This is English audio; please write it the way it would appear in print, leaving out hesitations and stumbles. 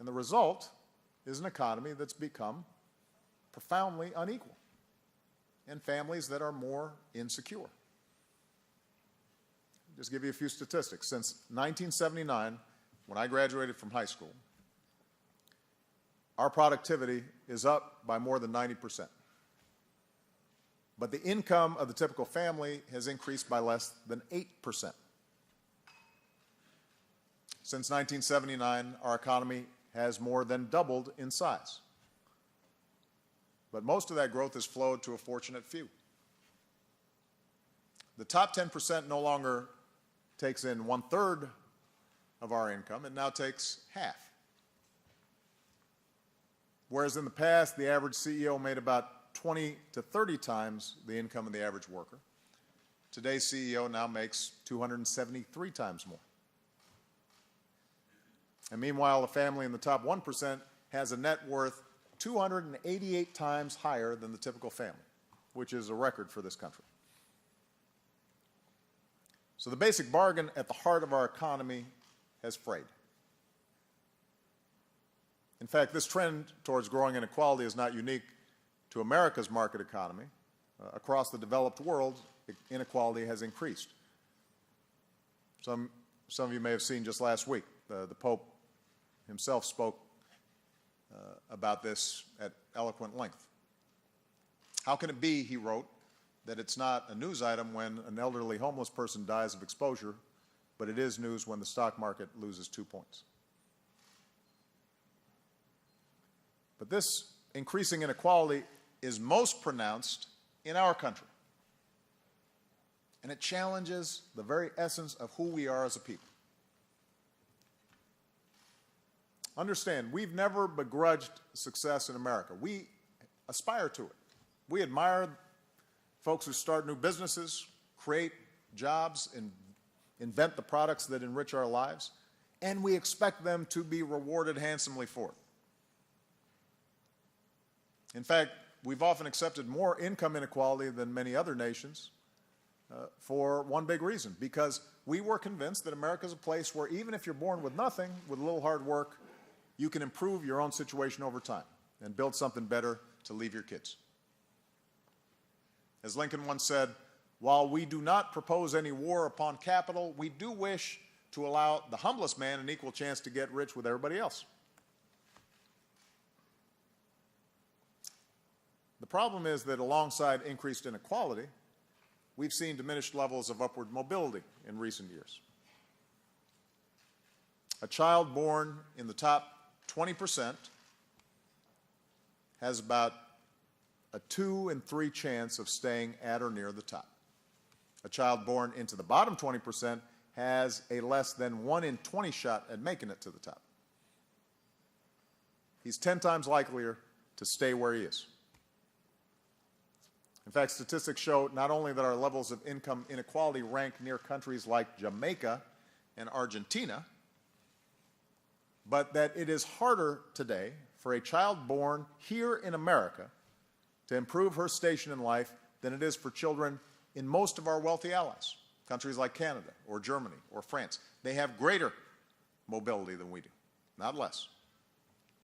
And the result is an economy that's become profoundly unequal and families that are more insecure. Just give you a few statistics. Since 1979, when I graduated from high school, our productivity is up by more than 90%. But the income of the typical family has increased by less than 8%. Since 1979, our economy has more than doubled in size. But most of that growth has flowed to a fortunate few. The top 10% no longer takes in 1/3 of our income, it now takes half. Whereas in the past, the average CEO made about 20 to 30 times the income of the average worker, today's CEO now makes 273 times more. And meanwhile, the family in the top 1% has a net worth 288 times higher than the typical family, which is a record for this country. So the basic bargain at the heart of our economy has frayed. In fact, this trend towards growing inequality is not unique to America's market economy. Across the developed world, inequality has increased. Some of you may have seen just last week, the Pope himself spoke about this at eloquent length. How can it be, he wrote, that it's not a news item when an elderly homeless person dies of exposure, but it is news when the stock market loses 2 points? But this increasing inequality is most pronounced in our country. And it challenges the very essence of who we are as a people. Understand, we've never begrudged success in America. We aspire to it. We admire folks who start new businesses, create jobs, and invent the products that enrich our lives, and we expect them to be rewarded handsomely for it. In fact, we've often accepted more income inequality than many other nations for one big reason, because we were convinced that America is a place where even if you're born with nothing, with a little hard work, you can improve your own situation over time and build something better to leave your kids. As Lincoln once said, while we do not propose any war upon capital, we do wish to allow the humblest man an equal chance to get rich with everybody else. The problem is that alongside increased inequality, we've seen diminished levels of upward mobility in recent years. A child born in the top 20% has about a 2 in 3 chance of staying at or near the top. A child born into the bottom 20% has a less than 1 in 20 shot at making it to the top. He's 10 times likelier to stay where he is. In fact, statistics show not only that our levels of income inequality rank near countries like Jamaica and Argentina, but that it is harder today for a child born here in America to improve her station in life than it is for children in most of our wealthy allies, countries like Canada or Germany or France. They have greater mobility than we do, not less.